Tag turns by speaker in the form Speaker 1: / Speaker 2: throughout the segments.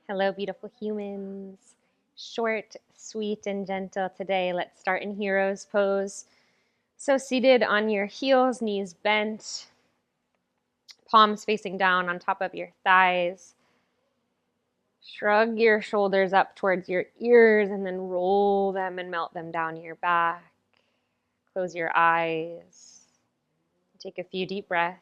Speaker 1: Hello, beautiful humans. Short, sweet, and gentle today. Let's start in hero's pose. So seated on your heels, knees bent, palms facing down on top of your thighs. Shrug your shoulders up towards your ears and then roll them and melt them down your back. Close your eyes. Take a few deep breaths.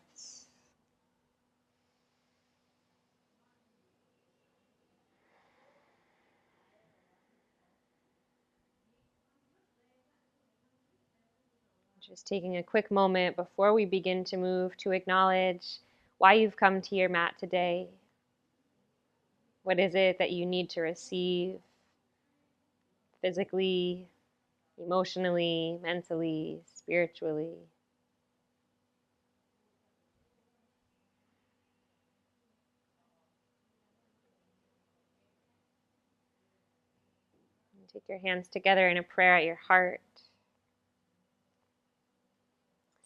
Speaker 1: Just taking a quick moment before we begin to move to acknowledge why you've come to your mat today. What is it that you need to receive physically, emotionally, mentally, spiritually? And take your hands together in a prayer at your heart,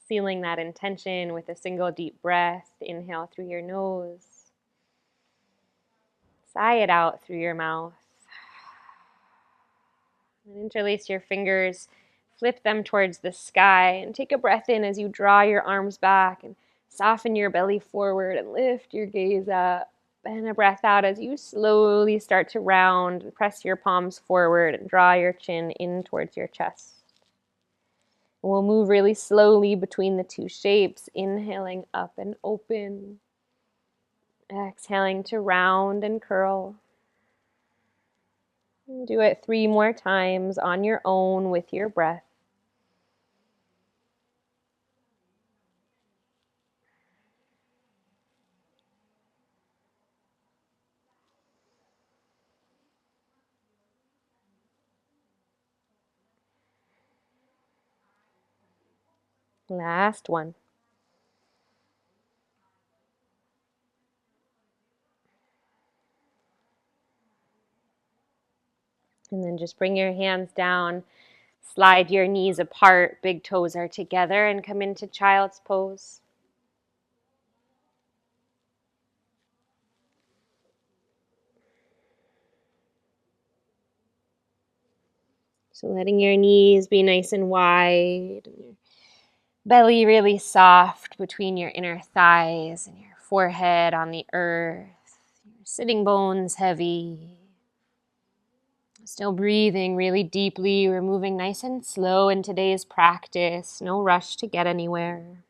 Speaker 1: sealing that intention with a single deep breath. Inhale through your nose, sigh it out through your mouth. And interlace your fingers, flip them towards the sky, and take a breath in as you draw your arms back and soften your belly forward and lift your gaze up. And a breath out as you slowly start to round, press your palms forward and draw your chin in towards your chest. We'll move really slowly between the two shapes, inhaling up and open, exhaling to round and curl. Do it 3 more times on your own with your breath. Last one. And then just bring your hands down, slide your knees apart, big toes are together, and come into child's pose. So letting your knees be nice and wide, and your belly really soft between your inner thighs and your forehead on the earth, your sitting bones heavy. Still breathing really deeply. We're moving nice and slow in today's practice. No rush to get anywhere.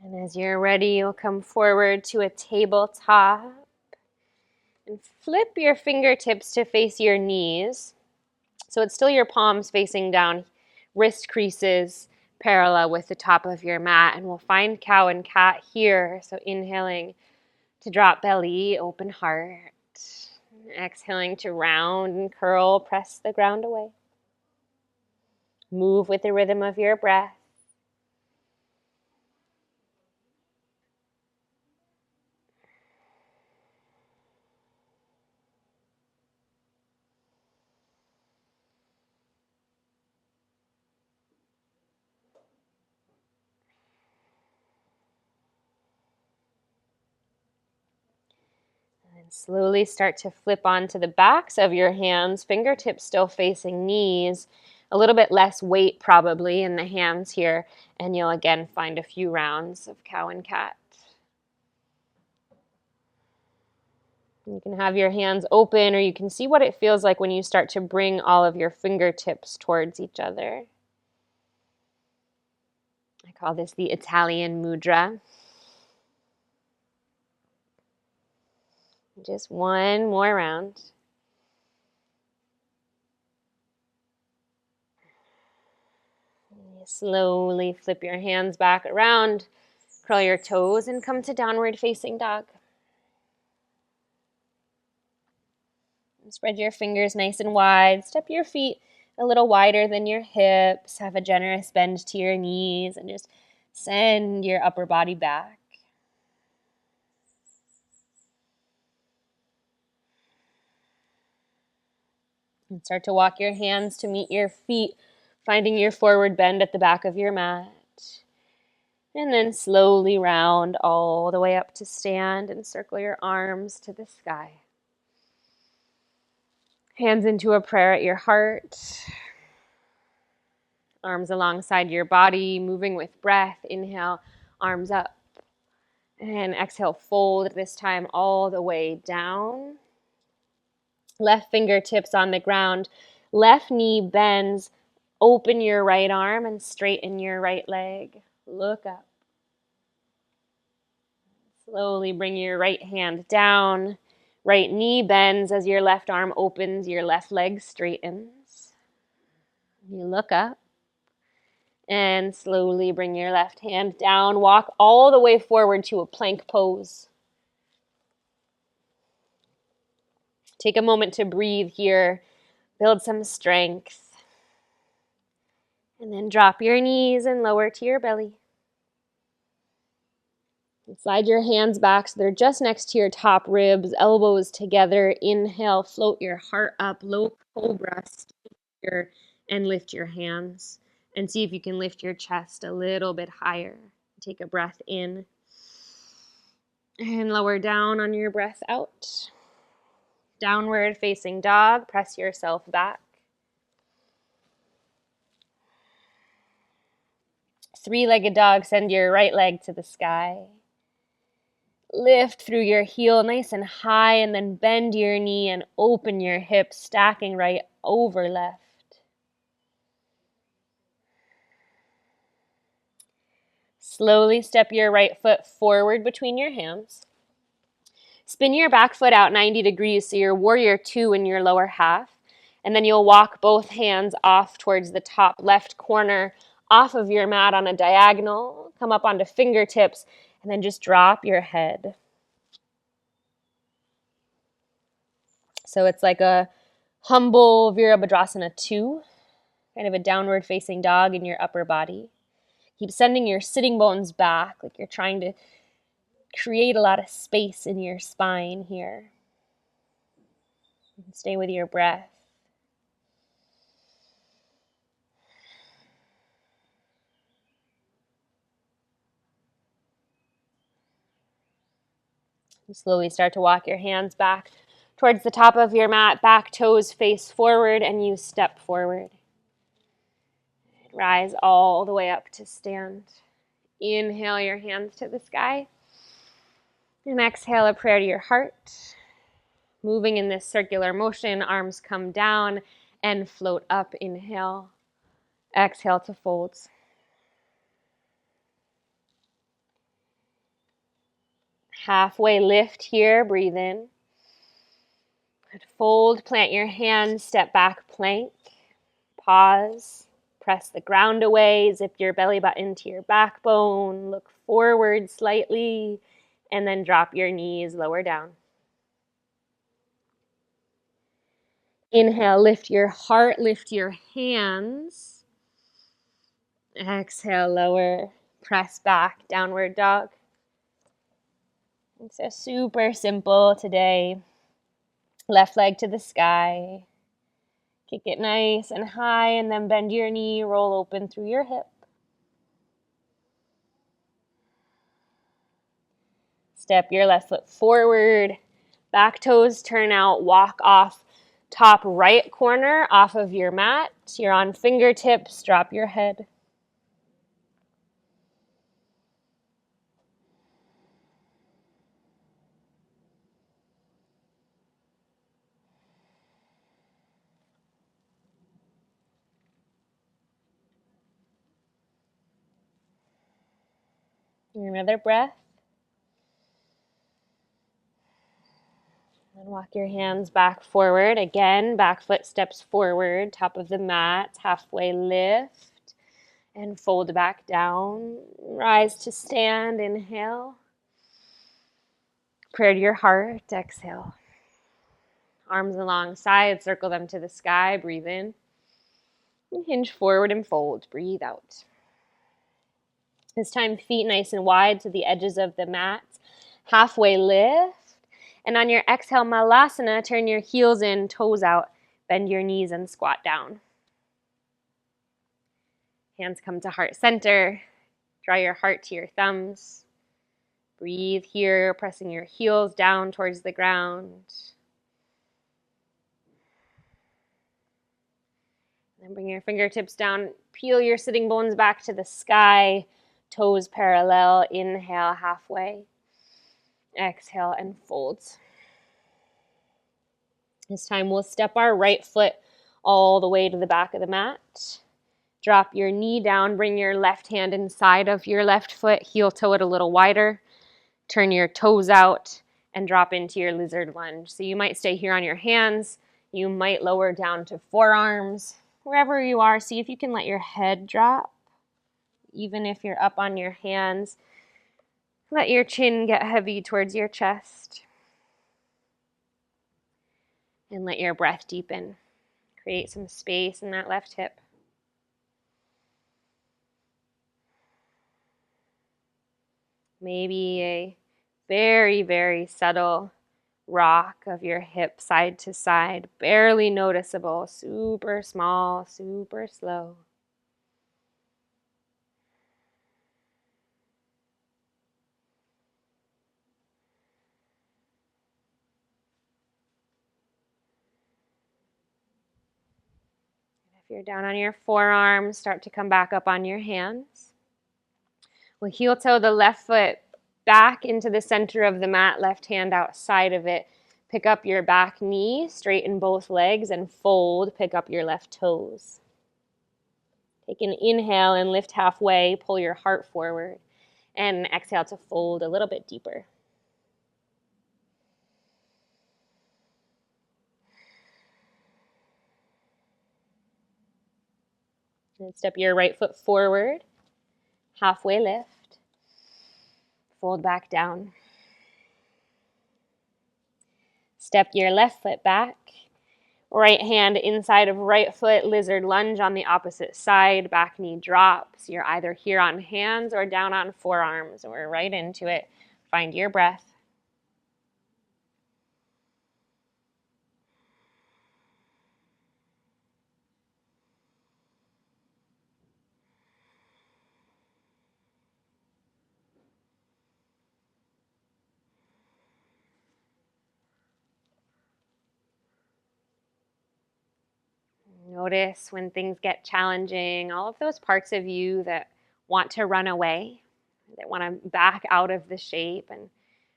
Speaker 1: And as you're ready, you'll come forward to a tabletop and flip your fingertips to face your knees. So it's still your palms facing down, wrist creases parallel with the top of your mat. And we'll find cow and cat here. So inhaling to drop belly, open heart. Exhaling to round and curl, press the ground away. Move with the rhythm of your breath. And slowly start to flip onto the backs of your hands, fingertips still facing knees, a little bit less weight probably in the hands here, and you'll again find a few rounds of cow and cat. You can have your hands open, or you can see what it feels like when you start to bring all of your fingertips towards each other. I call this the Italian mudra. Just one more round. You slowly flip your hands back around, curl your toes, and come to downward facing dog. Spread your fingers nice and wide. Step your feet a little wider than your hips. Have a generous bend to your knees and just send your upper body back. And start to walk your hands to meet your feet, finding your forward bend at the back of your mat. And then slowly round all the way up to stand and circle your arms to the sky. Hands into a prayer at your heart. Arms alongside your body, moving with breath. Inhale, arms up. And exhale, fold this time all the way down. Left fingertips on the ground. Left knee bends. Open your right arm and straighten your right leg. Look up. Slowly bring your right hand down. Right knee bends as your left arm opens, your left leg straightens. You look up and slowly bring your left hand down. Walk all the way forward to a plank pose. Take a moment to breathe here. Build some strength. And then drop your knees and lower to your belly. Slide your hands back so they're just next to your top ribs, elbows together. Inhale, float your heart up, low cobra, here, and lift your hands. And see if you can lift your chest a little bit higher. Take a breath in. And lower down on your breath out. Downward facing dog, press yourself back. Three-legged dog, send your right leg to the sky. Lift through your heel nice and high, and then bend your knee and open your hips, stacking right over left. Slowly step your right foot forward between your hands. Spin your back foot out 90 degrees so you're warrior two in your lower half. And then you'll walk both hands off towards the top left corner off of your mat on a diagonal. Come up onto fingertips and then just drop your head. So it's like a humble Virabhadrasana 2, kind of a downward facing dog in your upper body. Keep sending your sitting bones back like you're trying to create a lot of space in your spine here. Stay with your breath. You slowly start to walk your hands back towards the top of your mat, back toes face forward, and you step forward. Rise all the way up to stand. Inhale your hands to the sky. And exhale a prayer to your heart. Moving in this circular motion, arms come down and float up. Inhale. Exhale to fold. Halfway lift here, breathe in. Fold, plant your hands, step back, plank. Pause, press the ground away, zip your belly button to your backbone, look forward slightly, and then drop your knees lower down. Inhale, lift your heart, lift your hands. Exhale, lower, press back, downward dog. It's a super simple today. Left leg to the sky. Kick it nice and high, and then bend your knee, roll open through your hip. Step your left foot forward. Back toes turn out, walk off top right corner off of your mat. You're on fingertips, drop your head. Another breath. And walk your hands back forward. Again, back foot steps forward, top of the mat, halfway lift, and fold back down. Rise to stand, inhale. Prayer to your heart, exhale. Arms alongside, circle them to the sky, breathe in. And hinge forward and fold, breathe out. This time, feet nice and wide to the edges of the mat. Halfway lift. And on your exhale, Malasana, turn your heels in, toes out. Bend your knees and squat down. Hands come to heart center. Draw your heart to your thumbs. Breathe here, pressing your heels down towards the ground. Then bring your fingertips down. Peel your sitting bones back to the sky. Toes parallel. Inhale halfway. Exhale and fold. This time we'll step our right foot all the way to the back of the mat. Drop your knee down. Bring your left hand inside of your left foot. Heel toe it a little wider. Turn your toes out and drop into your lizard lunge. So you might stay here on your hands. You might lower down to forearms. Wherever you are, see if you can let your head drop. Even if you're up on your hands, let your chin get heavy towards your chest. And let your breath deepen. Create some space in that left hip. Maybe a very, very subtle rock of your hip side to side, barely noticeable, super small, super slow. If you're down on your forearms, start to come back up on your hands. We'll heel toe the left foot back into the center of the mat, left hand outside of it. Pick up your back knee, straighten both legs, and fold. Pick up your left toes. Take an inhale and lift halfway. Pull your heart forward. And exhale to fold a little bit deeper. And step your right foot forward. Halfway lift. Fold back down. Step your left foot back. Right hand inside of right foot, lizard lunge on the opposite side, back knee drops. You're either here on hands or down on forearms. We're right into it. Find your breath. Notice when things get challenging, all of those parts of you that want to run away, that want to back out of the shape and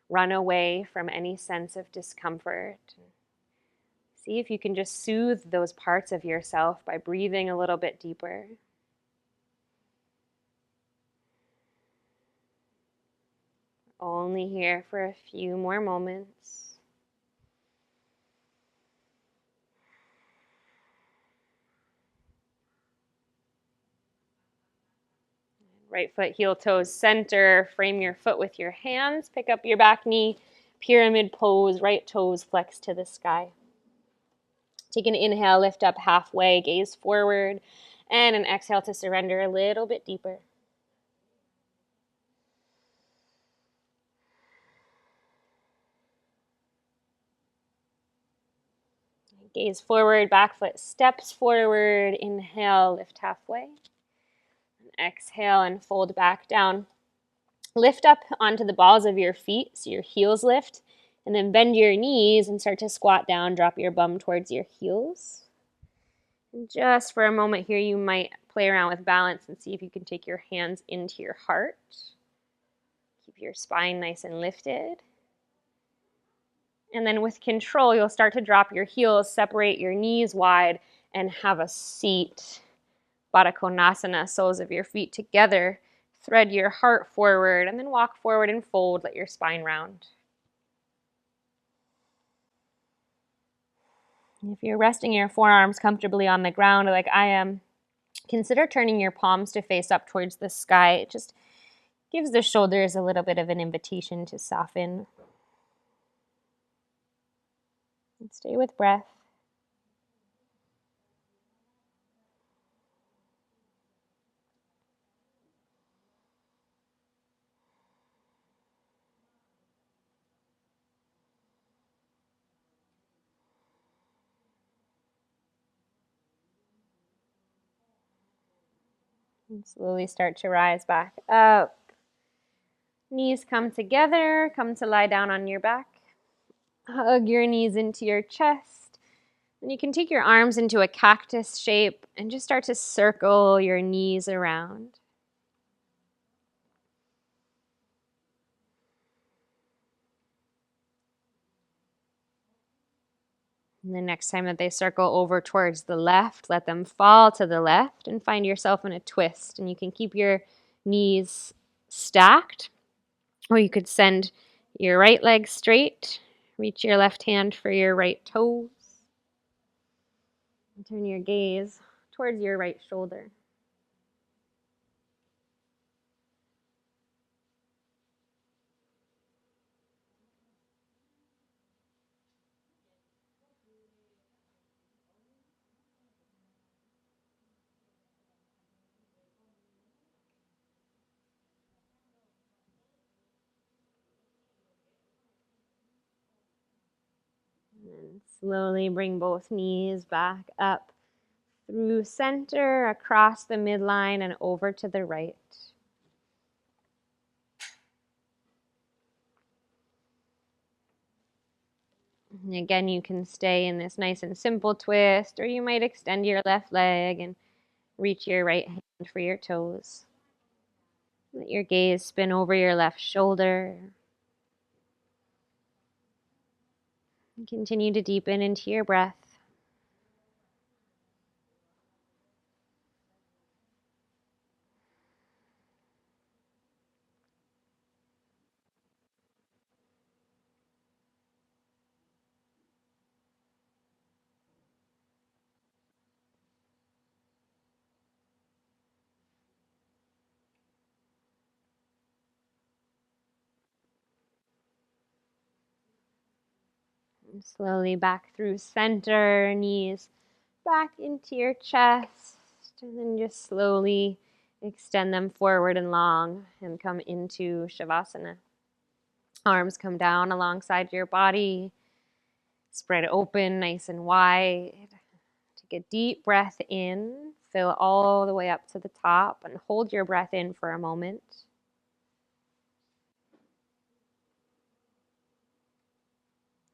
Speaker 1: run away from any sense of discomfort. See if you can just soothe those parts of yourself by breathing a little bit deeper. Only here for a few more moments. Right foot, heel, toes, center. Frame your foot with your hands. Pick up your back knee. Pyramid pose, right toes flex to the sky. Take an inhale, lift up halfway, gaze forward. And an exhale to surrender a little bit deeper. Gaze forward, back foot steps forward. Inhale, lift halfway. Exhale and fold back down. Lift up onto the balls of your feet so your heels lift, and then bend your knees and start to squat down. Drop your bum towards your heels. And just for a moment here, you might play around with balance and see if you can take your hands into your heart. Keep your spine nice and lifted. And then with control, you'll start to drop your heels, separate your knees wide, and have a seat. Baddha Konasana, soles of your feet together. Thread your heart forward, and then walk forward and fold. Let your spine round. If you're resting your forearms comfortably on the ground like I am, consider turning your palms to face up towards the sky. It just gives the shoulders a little bit of an invitation to soften. And stay with breath. And slowly start to rise back up. Knees come together, come to lie down on your back. Hug your knees into your chest. And you can take your arms into a cactus shape and just start to circle your knees around. And the next time that they circle over towards the left, let them fall to the left and find yourself in a twist. And you can keep your knees stacked, or you could send your right leg straight, reach your left hand for your right toes, and turn your gaze towards your right shoulder. And slowly bring both knees back up through center, across the midline, and over to the right. And again, you can stay in this nice and simple twist, or you might extend your left leg and reach your right hand for your toes. Let your gaze spin over your left shoulder. And continue to deepen into your breath. And slowly back through center, knees back into your chest, and then just slowly extend them forward and long and come into Shavasana. Arms come down alongside your body, spread open nice and wide. Take a deep breath in, fill all the way up to the top, and hold your breath in for a moment.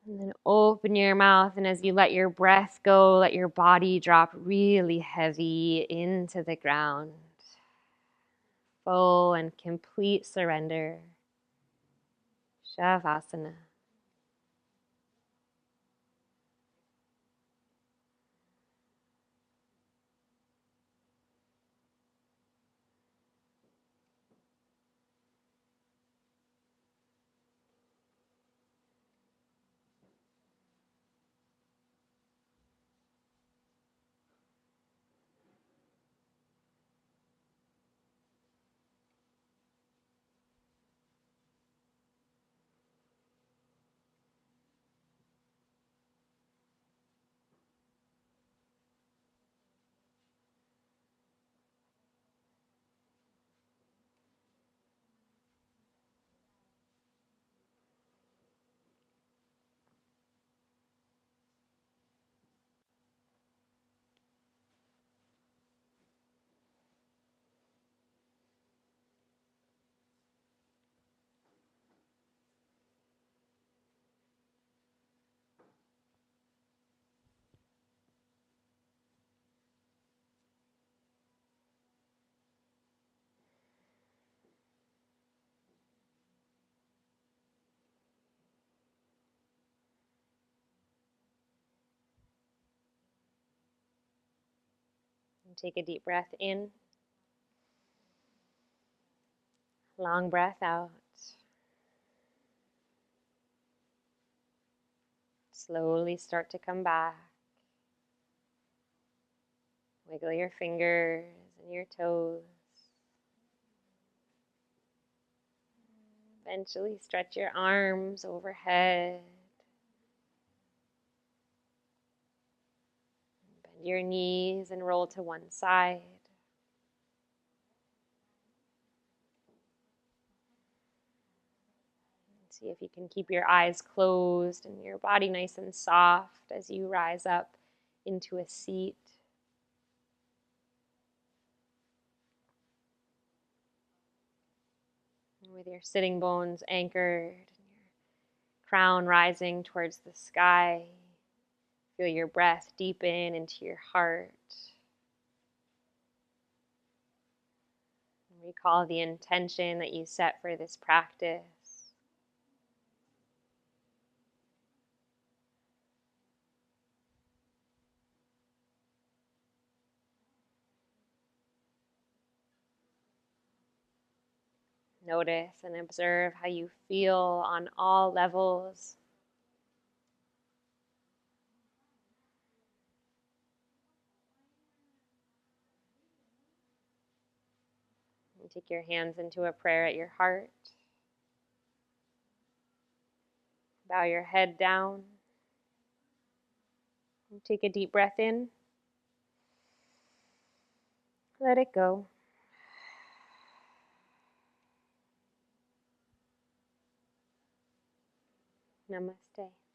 Speaker 1: And then open your mouth, and as you let your breath go, let your body drop really heavy into the ground. Full and complete surrender. Shavasana. And take a deep breath in. Long breath out. Slowly start to come back. Wiggle your fingers and your toes. Eventually stretch your arms overhead. Bend your knees and roll to one side. See if you can keep your eyes closed and your body nice and soft as you rise up into a seat. with your sitting bones anchored, your crown rising towards the sky. Feel your breath deepen into your heart. Recall the intention that you set for this practice. Notice and observe how you feel on all levels. And take your hands into a prayer at your heart. Bow your head down. And take a deep breath in. Let it go. Namaste.